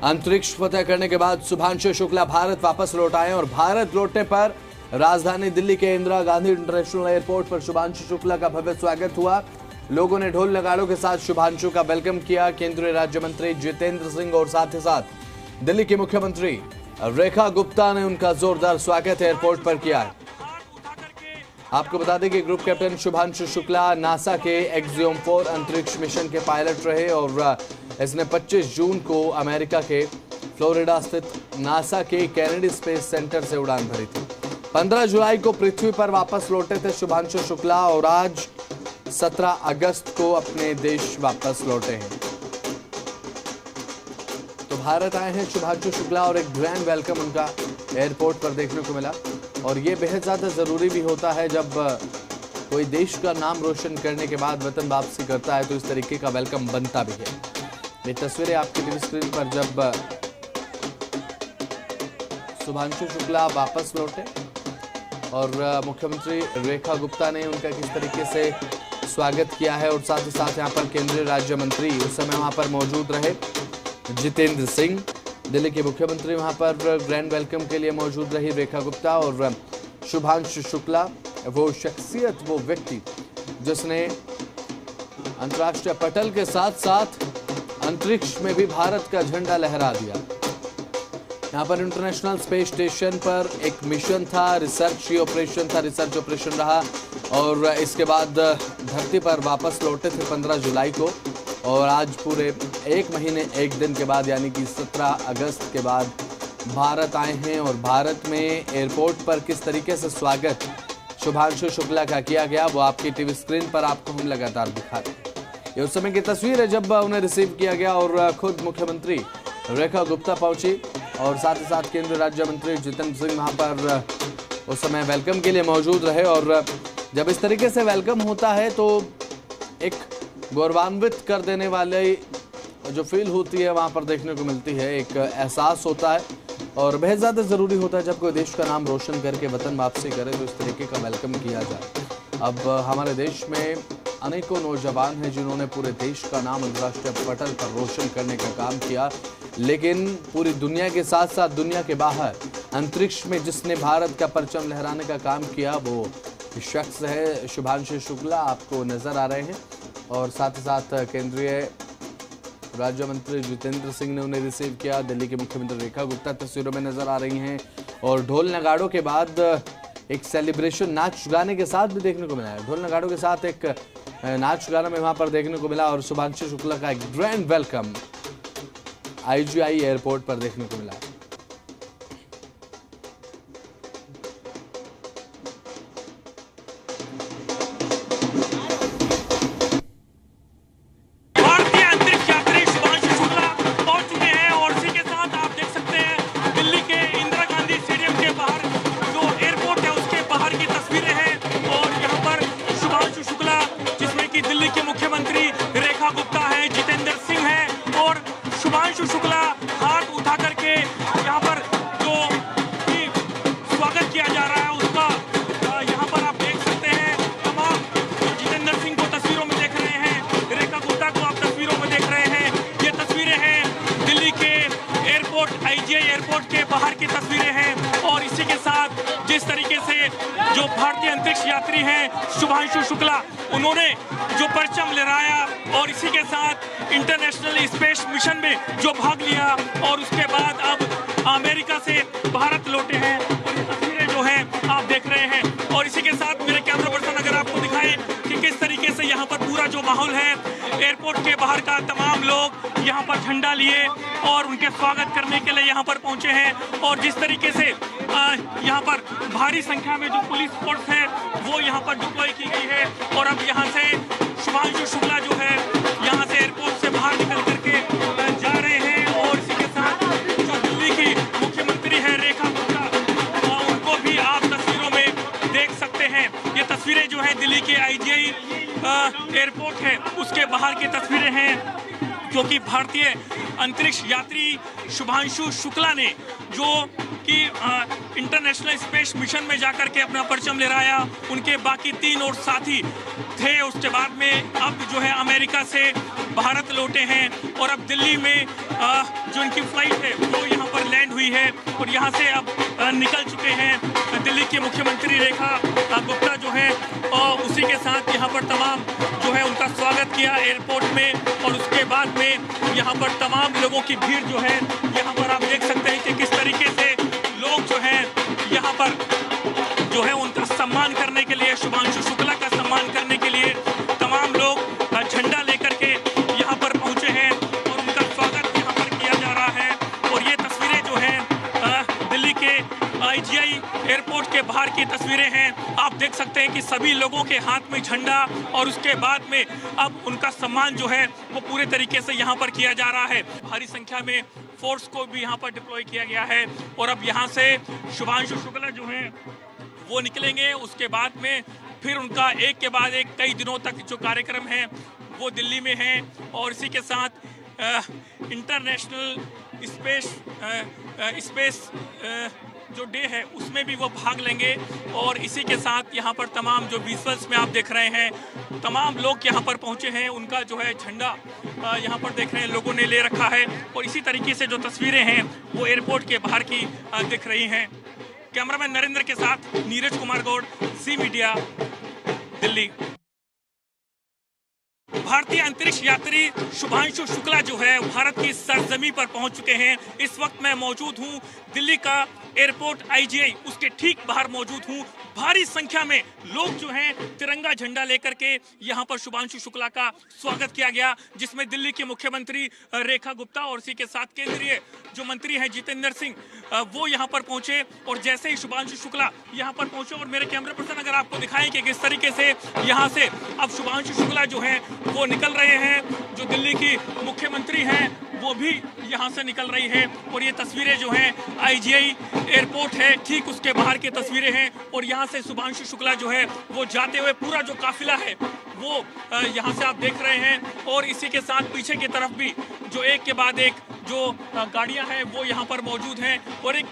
अंतरिक्ष फतह करने के बाद शुभांशु शुक्ला भारत वापस लौट आए और भारत लौटने पर राजधानी दिल्ली के इंदिरा गांधी इंटरनेशनल एयरपोर्ट पर शुभांशु शुक्ला का भव्य स्वागत हुआ। लोगों ने ढोल नगाड़ों के साथ शुभांशु का वेलकम किया। केंद्रीय राज्य मंत्री जितेंद्र सिंह और साथ ही साथ दिल्ली की मुख्यमंत्री रेखा गुप्ता ने उनका जोरदार स्वागत एयरपोर्ट पर किया है। आपको बता दें कि group captain Shubhanshu Shukla NASA के एक्सियोम 4 अंतरिक्ष मिशन के पायलट रहे और इसने 25 जून को अमेरिका के फ्लोरिडा स्थित नासा के कैनेडी स्पेस सेंटर से उड़ान भरी थी। 15 जुलाई को पृथ्वी पर वापस लौटे थे शुभांशु शुक्ला और आज 17 अगस्त को अपने देश वापस लौटे हैं। तो भारत आए हैं शुभांशु शुक्ला और एक ग्रैंड वेलकम उनका एयरपोर्ट पर देखने को मिला और ये बेहद ज़्यादा ज़रूरी भी होता है। जब कोई देश का नाम रोशन करने के बाद वतन वापसी करता है तो इस तरीके का वेलकम बनता भी है। ये तस्वीरें आपकी टीवी स्क्रीन पर जब शुभांशु शुक्ला वापस लौटे और मुख्यमंत्री रेखा गुप्ता ने उनका किस तरीके से स्वागत किया है और साथ ही साथ यहाँ पर केंद्रीय राज्य मंत्री उस समय वहाँ पर मौजूद रहे जितेंद्र सिंह, दिल्ली के मुख्यमंत्री वहां पर ग्रैंड वेलकम के लिए मौजूद रही रेखा गुप्ता और शुभांशु शुक्ला वो शख्सियत, वो व्यक्ति जिसने अंतर्राष्ट्रीय पटल के साथ साथ अंतरिक्ष में भी भारत का झंडा लहरा दिया। यहाँ पर इंटरनेशनल स्पेस स्टेशन पर एक मिशन था, रिसर्च ऑपरेशन रहा और इसके बाद धरती पर वापस लौटे थे 15 जुलाई को और आज पूरे 1 महीने 1 दिन के बाद यानी कि 17 अगस्त के बाद भारत आए हैं और भारत में एयरपोर्ट पर किस तरीके से स्वागत शुभांशु शुक्ला का किया गया वो आपकी टीवी स्क्रीन पर आपको हम लगातार दिखा रहे हैं। ये उस समय की तस्वीर है जब उन्हें रिसीव किया गया और खुद मुख्यमंत्री रेखा गुप्ता पहुंची और साथ ही साथ केंद्रीय राज्य मंत्री जितेंद्र सिंह वहां पर उस समय वेलकम के लिए मौजूद रहे। और जब इस तरीके से वेलकम होता है तो एक गौरवान्वित कर देने वाले जो फील होती है वहाँ पर देखने को मिलती है, एक एहसास होता है और बेहद ज़्यादा ज़रूरी होता है जब कोई देश का नाम रोशन करके वतन वापसी करे तो इस तरीके का वेलकम किया जाए। अब हमारे देश में अनेकों नौजवान हैं जिन्होंने पूरे देश का नाम अंतर्राष्ट्रीय पटल पर रोशन करने का काम किया, लेकिन पूरी दुनिया के साथ साथ दुनिया के बाहर अंतरिक्ष में जिसने भारत का परचम लहराने का काम किया वो शख्स है शुभांशु शुक्ला, आपको नज़र आ रहे हैं। और साथ ही साथ केंद्रीय राज्य मंत्री जितेंद्र सिंह ने उन्हें रिसीव किया। दिल्ली के मुख्यमंत्री रेखा गुप्ता तस्वीरों में नजर आ रही हैं और ढोल नगाड़ों के बाद एक सेलिब्रेशन नाच गाने के साथ भी देखने को मिला है। ढोल नगाड़ों के साथ एक नाच गाना में वहां पर देखने को मिला और शुभांशु शुक्ला का एक ग्रैंड वेलकम IGI एयरपोर्ट पर देखने को मिला। दिल्ली के मुख्यमंत्री रेखा गुप्ता है, जितेंद्र सिंह है और शुभांशु शुक्ला हाथ उठा करके यहाँ पर जो स्वागत किया जा रहा है उसका यहाँ पर आप देख सकते हैं। तमाम जितेंद्र सिंह को तस्वीरों में देख रहे हैं, रेखा गुप्ता को आप तस्वीरों में देख रहे हैं। ये तस्वीरें हैं दिल्ली के एयरपोर्ट IGI एयरपोर्ट के बाहर की तस्वीरें हैं और इसी के साथ जिस तरीके से जो भारतीय अंतरिक्ष यात्री हैं शुभांशु शुक्ला उन्होंने जो परचम लहराया और इसी के साथ इंटरनेशनल स्पेस मिशन में जो भाग लिया और उसके बाद अब अमेरिका से भारत लौटे हैं और ये तस्वीरें जो हैं आप देख रहे हैं। और इसी के साथ मेरे कैमरा पर्सन अगर आपको दिखाएं कि किस तरीके से यहाँ पर पूरा जो माहौल है एयरपोर्ट के बाहर का तमाम लोग यहाँ पर झंडा लिए और उनके स्वागत करने के लिए यहाँ पर पहुँचे हैं और जिस तरीके से यहाँ पर भारी संख्या में जो पुलिस फोर्स है वो यहाँ पर डिप्लॉय की गई है और अब यहाँ से शुभांशु शुक्ला जो है यहाँ से एयरपोर्ट से बाहर निकल करके जा रहे हैं। और इसी के साथ जो दिल्ली की मुख्यमंत्री है रेखा गुप्ता उनको भी आप तस्वीरों में देख सकते हैं। ये तस्वीरें जो है दिल्ली के IGI एयरपोर्ट है उसके बाहर की तस्वीरें हैं क्योंकि भारतीय अंतरिक्ष यात्री शुभांशु शुक्ला ने, जो कि इंटरनेशनल स्पेस मिशन में जाकर के अपना परचम लहराया। उनके बाकी 3 और साथी थे। उसके बाद में अब जो है अमेरिका से भारत लौटे हैं और अब दिल्ली में जो इनकी फ्लाइट है वो यहाँ पर लैंड हुई है और यहाँ से अब निकल चुके हैं। दिल्ली के मुख्यमंत्री रेखा गुप्ता जो है और उसी के साथ यहाँ पर तमाम जो है उनका स्वागत किया एयरपोर्ट में। और उसके बाद में यहाँ पर तमाम लोगों की भीड़ जो है, यहाँ पर आप देख सकते हैं कि किस तरीके से लोग जो हैं यहाँ पर जो है उनका सम्मान करने के लिए, शुभांशु शुक्ला का सम्मान करने के लिए तमाम लोग झंडा लेकर के यहाँ पर पहुंचे हैं और उनका स्वागत यहाँ पर किया जा रहा है। और ये तस्वीरें जो हैं दिल्ली के IGI एयरपोर्ट के बाहर की तस्वीरें हैं। आप देख सकते हैं कि सभी लोगों के हाथ में झंडा और उसके बाद में अब उनका सम्मान जो है वो पूरे तरीके से यहाँ पर किया जा रहा है। भारी संख्या में फोर्स को भी यहाँ पर डिप्लॉय किया गया है और अब यहाँ से शुभांशु शुक्ला जो हैं वो निकलेंगे। उसके बाद में फिर उनका एक के बाद एक कई दिनों तक जो कार्यक्रम है वो दिल्ली में है और इसी के साथ इंटरनेशनल स्पेस जो डे है उसमें भी वो भाग लेंगे। और इसी के साथ यहाँ पर तमाम जो विजुअल्स में आप देख रहे हैं तमाम लोग यहाँ पर पहुँचे हैं। उनका जो है झंडा यहाँ पर देख रहे हैं लोगों ने ले रखा है और इसी तरीके से जो तस्वीरें हैं वो एयरपोर्ट के बाहर की दिख रही हैं। कैमरामैन नरेंद्र के साथ नीरज कुमार गौड़, सी मीडिया, दिल्ली। भारतीय अंतरिक्ष यात्री शुभांशु शुक्ला जो है भारत की सरजमी पर पहुंच चुके हैं। इस वक्त मैं मौजूद हूं दिल्ली का एयरपोर्ट IGI, उसके ठीक बाहर मौजूद हूं। भारी संख्या में लोग जो हैं तिरंगा झंडा लेकर के यहाँ पर शुभांशु शुक्ला का स्वागत किया गया, जिसमें दिल्ली के मुख्यमंत्री रेखा गुप्ता और इसी के साथ केंद्रीय जो मंत्री हैं जितेंद्र सिंह वो यहाँ पर पहुंचे। और जैसे ही शुभांशु शुक्ला यहाँ पर पहुंचे और मेरे कैमरा पर्सन अगर आपको दिखाएं कि किस तरीके से यहाँ से अब शुभांशु शुक्ला जो हैं वो निकल रहे हैं, जो दिल्ली की मुख्यमंत्री हैं वो भी यहाँ से निकल रही है। और ये तस्वीरें जो हैं IGI एयरपोर्ट है ठीक उसके बाहर की तस्वीरें हैं और यहाँ से शुभांशु शुक्ला जो है वो जाते हुए पूरा जो काफिला है वो यहाँ से आप देख रहे हैं। और इसी के साथ पीछे की तरफ भी जो एक के बाद एक जो गाड़ियाँ हैं वो यहाँ पर मौजूद हैं और एक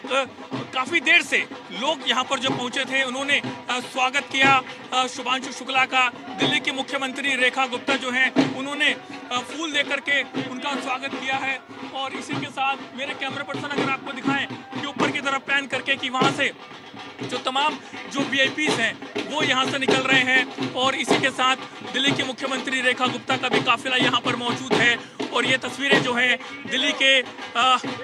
काफ़ी देर से लोग यहाँ पर जो पहुँचे थे उन्होंने स्वागत किया शुभांशु शुक्ला का। दिल्ली के मुख्यमंत्री रेखा गुप्ता जो हैं उन्होंने फूल देकर के उनका स्वागत किया है। और इसी के साथ मेरे कैमरा पर्सन अगर आपको दिखाएं कि ऊपर की तरफ पैन करके कि वहाँ से जो तमाम जो VIPs हैं वो यहाँ से निकल रहे हैं। और इसी के साथ दिल्ली के मुख्यमंत्री रेखा गुप्ता का भी काफिला यहाँ पर मौजूद है। और ये तस्वीरें जो हैं दिल्ली के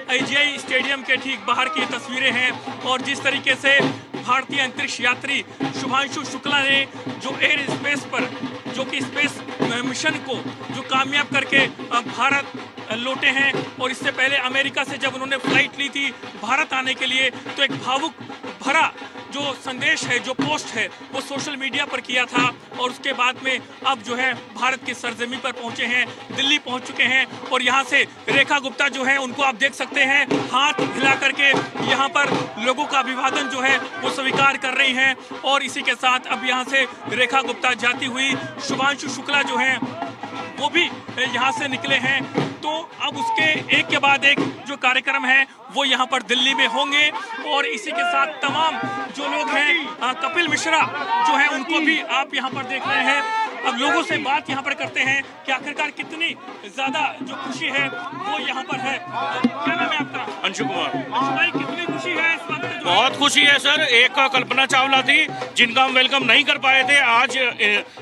IGI स्टेडियम के ठीक बाहर की तस्वीरें हैं। और जिस तरीके से भारतीय अंतरिक्ष यात्री शुभांशु शुक्ला ने जो एयर स्पेस पर जो कि स्पेस मिशन को जो कामयाब करके भारत लौटे हैं और इससे पहले अमेरिका से जब उन्होंने फ्लाइट ली थी भारत आने के लिए तो एक भावुक भरा जो संदेश है, जो पोस्ट है वो सोशल मीडिया पर किया था। और उसके बाद में अब जो है भारत की सरजमी पर पहुंचे हैं, दिल्ली पहुंच चुके हैं। और यहाँ से रेखा गुप्ता जो है उनको आप देख सकते हैं हाथ हिला करके यहाँ पर लोगों का अभिवादन जो है वो स्वीकार कर रही हैं। और इसी के साथ अब यहाँ से रेखा गुप्ता जाती हुई शुभांशु शुक्ला जो हैं वो भी यहाँ से निकले हैं। तो अब उसके एक के बाद एक जो कार्यक्रम है वो यहाँ पर दिल्ली में होंगे। और इसी के साथ तमाम जो लोग हैं कपिल मिश्रा जो है उनको भी आप यहाँ पर देख रहे हैं। अब लोगों से बात यहाँ पर करते हैं कि आखिरकार कितनी ज्यादा जो खुशी है वो यहाँ पर है। क्या नाम है आपका? अंशु कुमार। अंशु भाई, कितनी खुशी है इस वक्त? बहुत खुशी है सर। एक कल्पना चावला थी जिनका हम वेलकम नहीं कर पाए थे, आज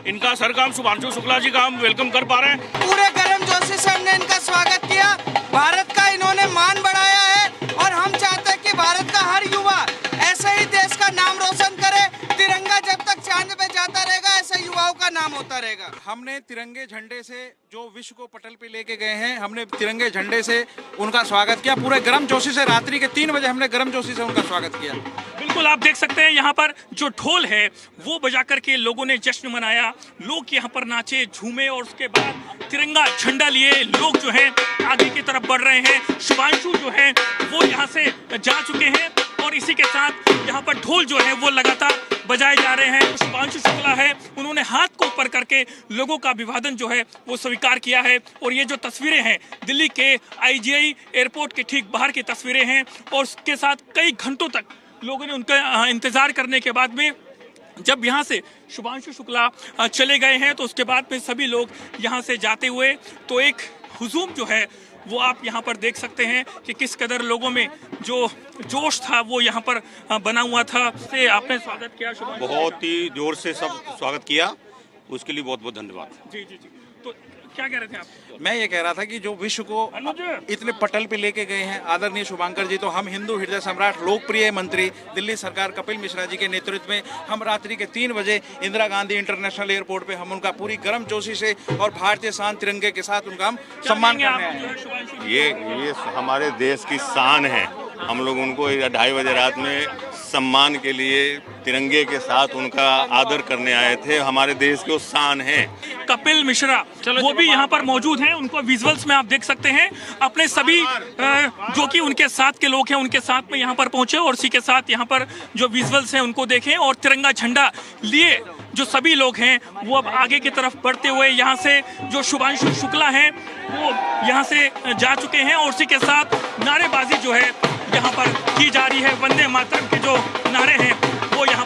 इनका सर का हम शुभांशु शुक्ला जी का हम वेलकम कर पा रहे हैं। पूरे गर्मजोशी से हमने इनका स्वागत किया। भारत का इन्होंने मान बढ़ाया है और हम चाहते हैं कि भारत का हर युवा ऐसे ही देश का नाम रोशन करे। तिरंगा जब तक चांद पे जाता रहेगा ऐसे युवाओं का नाम होता रहेगा। हमने तिरंगे झंडे से जो विश्व को पटल पे लेके गए हैं, हमने तिरंगे झंडे से उनका स्वागत किया। पूरे गर्मजोशी से रात्रि के 3 बजे हमने गर्मजोशी से उनका स्वागत किया। बिल्कुल, आप देख सकते हैं यहाँ पर जो ढोल है वो बजा करके लोगों ने जश्न मनाया। लोग यहाँ पर नाचे, झूमे और उसके बाद तिरंगा झंडा लिए लोग जो हैं आगे की तरफ बढ़ रहे हैं। शुभांशु जो है वो यहाँ से जा चुके हैं और इसी के साथ यहाँ पर ढोल जो है वो लगातार बजाए जा रहे हैं। शुभांशु शुक्ला है, उन्होंने हाथ को ऊपर करके लोगों का अभिवादन जो है वो स्वीकार किया है। और ये जो तस्वीरें हैं दिल्ली के IGI एयरपोर्ट के ठीक बाहर की तस्वीरें हैं और उसके साथ कई घंटों तक लोगों ने उनका इंतजार करने के बाद में जब यहाँ से शुभांशु शुक्ला चले गए हैं तो उसके बाद में सभी लोग यहाँ से जाते हुए तो एक हुजूम जो है वो आप यहाँ पर देख सकते हैं कि किस कदर लोगों में जो जोश था वो यहाँ पर बना हुआ था। से आपने स्वागत किया शुभांशु? बहुत ही जोर से सब स्वागत किया, उसके लिए बहुत बहुत धन्यवाद। जी जी जी, तो क्या कह रहे थे आप? मैं ये कह रहा था कि जो विश्व को इतने पटल पे लेके गए हैं आदरणीय शुभांकर जी, तो हम हिंदू हृदय सम्राट लोकप्रिय मंत्री दिल्ली सरकार कपिल मिश्रा जी के नेतृत्व में हम रात्रि के 3 बजे इंदिरा गांधी इंटरनेशनल एयरपोर्ट पे हम उनका पूरी गर्म जोशी से और भारतीय शान तिरंगे के साथ उनका हम सम्मान करने आए हैं। ये हमारे देश की शान है। हम लोग उनको 2:30 बजे रात में सम्मान के लिए तिरंगे के साथ उनका आदर करने आए थे। हमारे देश की शान है। कपिल मिश्रा वो भी यहाँ पर मौजूद हैं, उनको विजुअल्स में आप देख सकते हैं। अपने सभी जो कि उनके साथ के लोग हैं उनके साथ में यहाँ पर पहुंचे और उसी के साथ यहाँ पर जो विजुअल्स हैं उनको देखें और तिरंगा झंडा लिए जो सभी लोग हैं वो अब आगे की तरफ बढ़ते हुए यहाँ से जो शुभांशु शुक्ला हैं वो यहाँ से जा चुके हैं और उसी के साथ नारेबाजी जो है यहाँ पर की जा रही है। वंदे मातरम के जो नारे हैं वो यहाँ